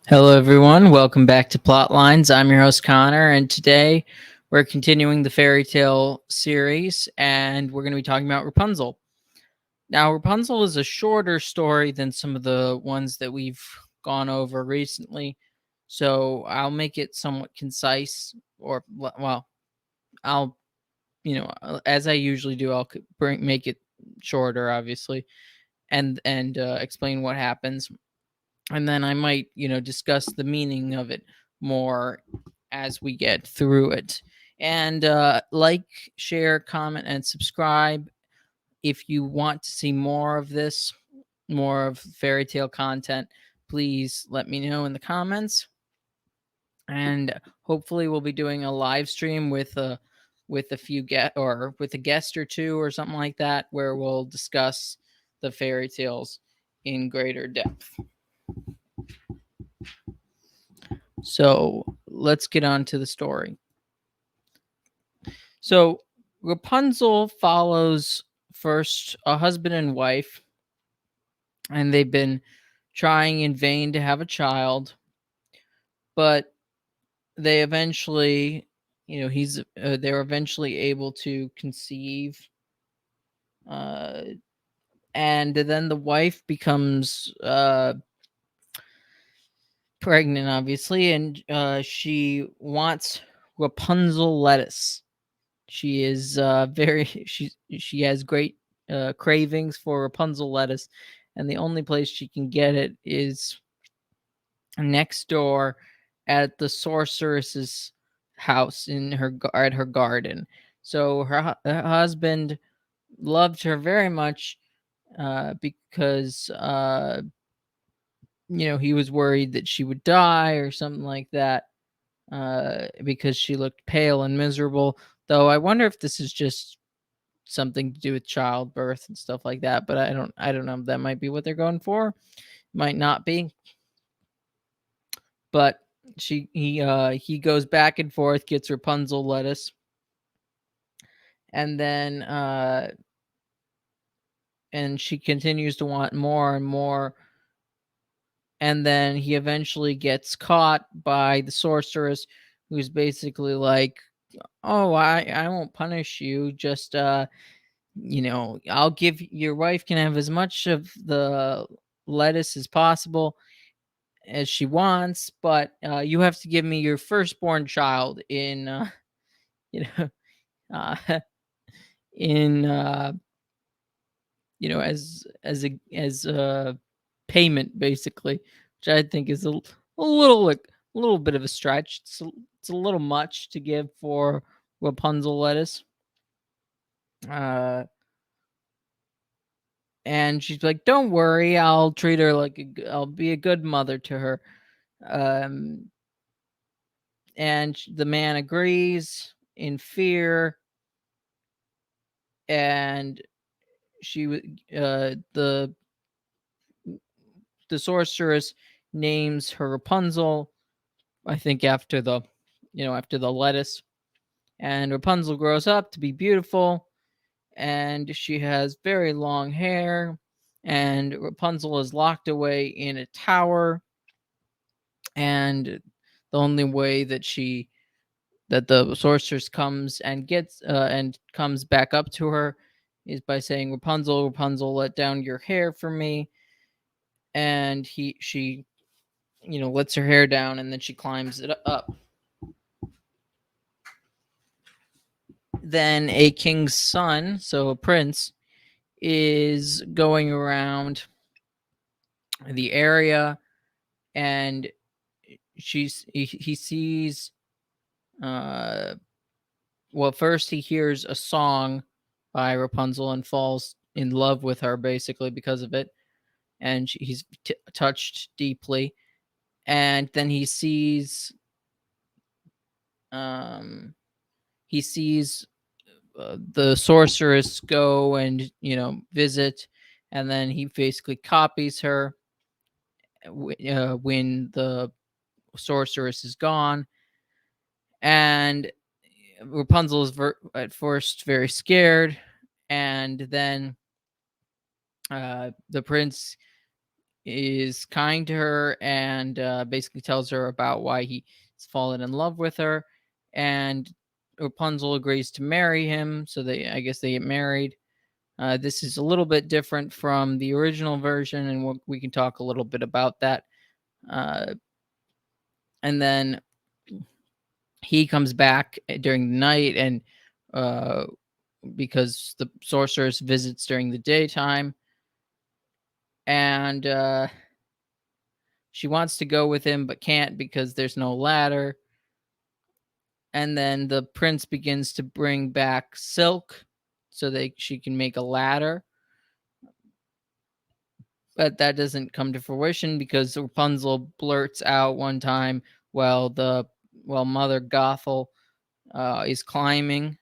Hello, everyone. Welcome back to Plotlines. I'm your host, Connor, and today we're continuing the fairy tale series, and we're going to be talking about Rapunzel. Now, Rapunzel is a shorter story than some of the ones that we've gone over recently, so I'll make it somewhat concise, or, well, I'll, as I usually do, I'll make it shorter, obviously, and explain what happens, and then I might, discuss the meaning of it more as we get through it. And like, share, comment, and subscribe if you want to see more of this, more of fairy tale content. Please let me know in the comments, and hopefully we'll be doing a live stream with a few or with a guest or two or something like that, where we'll discuss the fairy tales in greater depth. So let's get on to the story. So Rapunzel follows first a husband and wife, and they've been trying in vain to have a child, but they eventually, they're eventually able to conceive, uh, and then the wife becomes pregnant, obviously, and she wants Rapunzel lettuce. She is very she has great cravings for Rapunzel lettuce, and the only place she can get it is next door at the sorceress's house in at her garden. So her husband loved her very much, because he was worried that she would die or something like that, because she looked pale and miserable. Though I wonder if this is just something to do with childbirth and stuff like that, but I don't know. That might be what they're going for. Might not be. But he goes back and forth, gets Rapunzel lettuce, and then and she continues to want more and more, and then he eventually gets caught by the sorceress, who's basically like, "Oh, I won't punish you, just I'll give your wife can have as much of the lettuce as possible as she wants, but you have to give me your firstborn child in you know uh in as a payment, basically, which I think is a little, like, a little bit of a stretch. It's a little much to give for Rapunzel lettuce. uh and she's like, "Don't worry, I'll treat her like I'll be a good mother to her." um and the man agrees in fear, and she the sorceress names her Rapunzel, I think, after the lettuce. And Rapunzel grows up to be beautiful, and she has very long hair, and Rapunzel is locked away in a tower, and the only way that the sorceress comes back up to her is by saying, "Rapunzel, Rapunzel, let down your hair for me." And she lets her hair down, and then she climbs it up. Then a king's son, so a prince, is going around the area, and he sees, uh well, first he hears a song by Rapunzel and falls in love with her, basically, because of it, and he's touched deeply. And then um he sees the sorceress go and visit, and then he basically copies her when the sorceress is gone. And Rapunzel is at first very scared, and then the prince is kind to her and basically tells her about why he's fallen in love with her, and Rapunzel agrees to marry him. So I guess they get married. This is a little bit different from the original version, and we can talk a little bit about that. And then he comes back during the night, and because the sorceress visits during the daytime, and she wants to go with him but can't because there's no ladder. And then the prince begins to bring back silk so she can make a ladder. But that doesn't come to fruition because Rapunzel blurts out one time while Mother Gothel is climbing,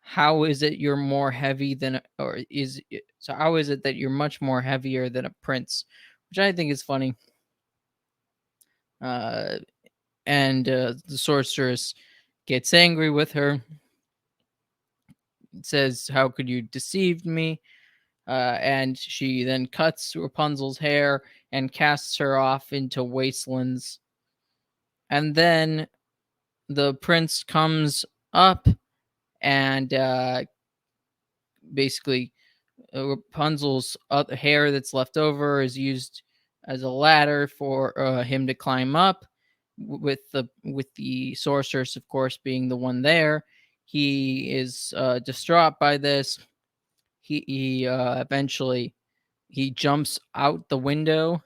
"How is it you're more heavy than, or is so? How is it that you're much more heavier than a prince?" Which I think is funny. And the sorceress gets angry with her, says, "How could you deceive me?" And she then cuts Rapunzel's hair and casts her off into wastelands. And then the prince comes up and basically Rapunzel's hair that's left over is used as a ladder for him to climb up. With the sorceress, of course, being the one there, he is distraught by this. He eventually he jumps out the window,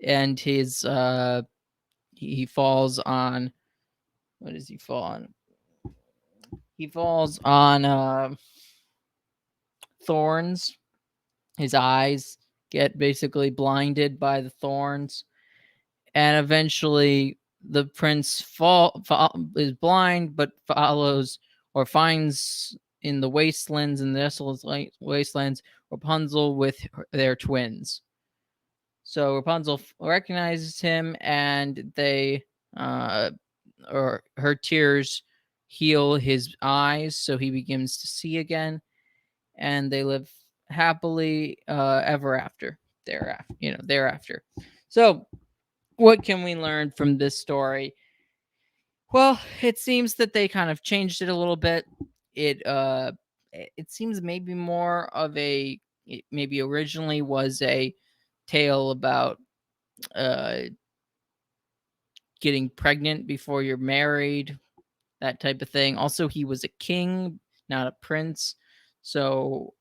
and he falls on, what does he fall on? He falls on thorns. His eyes get basically blinded by the thorns, and eventually the prince is blind, but follows or finds in the wastelands, in the desolate wastelands, Rapunzel with their twins. So Rapunzel recognizes him, and or her tears heal his eyes, so he begins to see again, and they live happily ever after. Thereafter. So, what can we learn from this story? Well, it seems that they kind of changed it a little bit. It seems maybe more of it maybe originally was a tale about uh getting pregnant before you're married, that type of thing. Also, he was a king, not a prince, so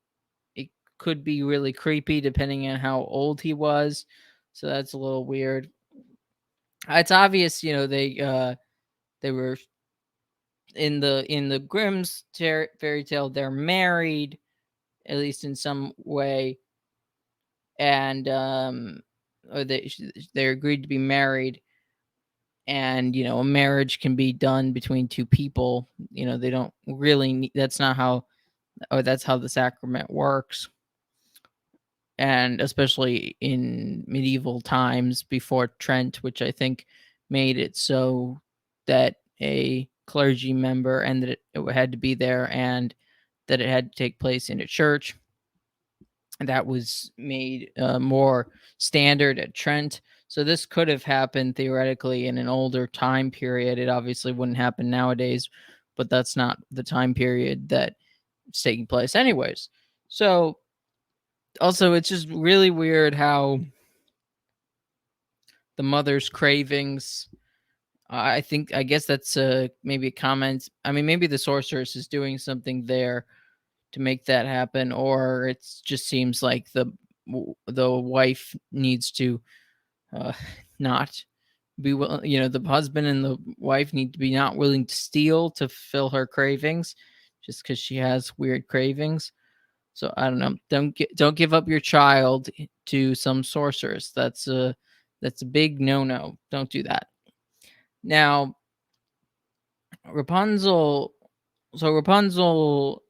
it could be really creepy depending on how old he was. So that's a little weird. It's obvious, they were in the Grimm's fairy tale. They're married, at least in some way, and or they agreed to be married. And a marriage can be done between two people. They don't really need, that's not how, or that's how the sacrament works. And especially in medieval times before Trent, which I think made it so that a clergy member, and that it had to be there, and that it had to take place in a church. That was made more standard at Trent. So this could have happened theoretically in an older time period. It obviously wouldn't happen nowadays, but that's not the time period that it's taking place anyways. So also, it's just really weird how the mother's cravings, I guess that's maybe a comment. I mean, maybe the sorceress is doing something there to make that happen, or it just seems like the wife needs to not be the husband and the wife need to be not willing to steal to fill her cravings, just because she has weird cravings. So I don't know. Don't give up your child to some sorceress. That's a big no. Don't do that. Now, Rapunzel. So Rapunzel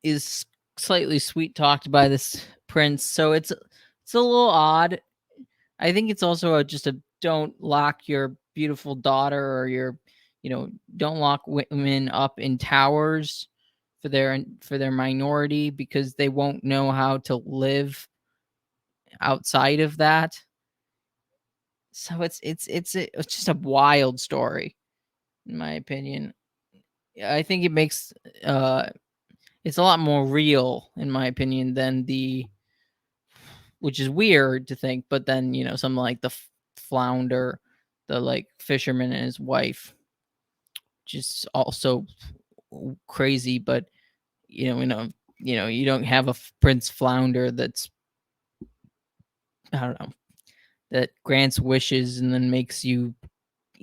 is slightly sweet talked by this prince. So it's a little odd. I think it's also just a don't lock your beautiful daughter, or don't lock women up in towers for their minority, because they won't know how to live outside of that. So it's just a wild story, in my opinion. I think it makes it's a lot more real, in my opinion, than which is weird to think, but then something like the flounder, the like fisherman and his wife, just also crazy. But you don't have a Prince Flounder that's, I don't know, that grants wishes and then makes you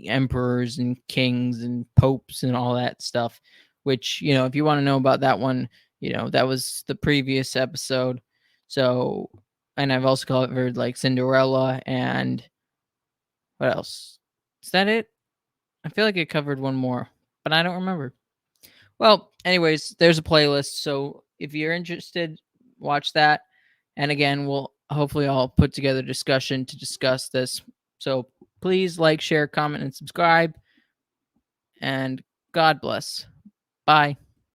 emperors and kings and popes and all that stuff. Which if you want to know about that one, that was the previous episode. So, and I've also covered like Cinderella and what else? Is that it? I feel like I covered one more, but I don't remember. Well, anyways, there's a playlist. So if you're interested, watch that. And again, we'll hopefully all put together a discussion to discuss this. So please like, share, comment, and subscribe. And God bless. Bye.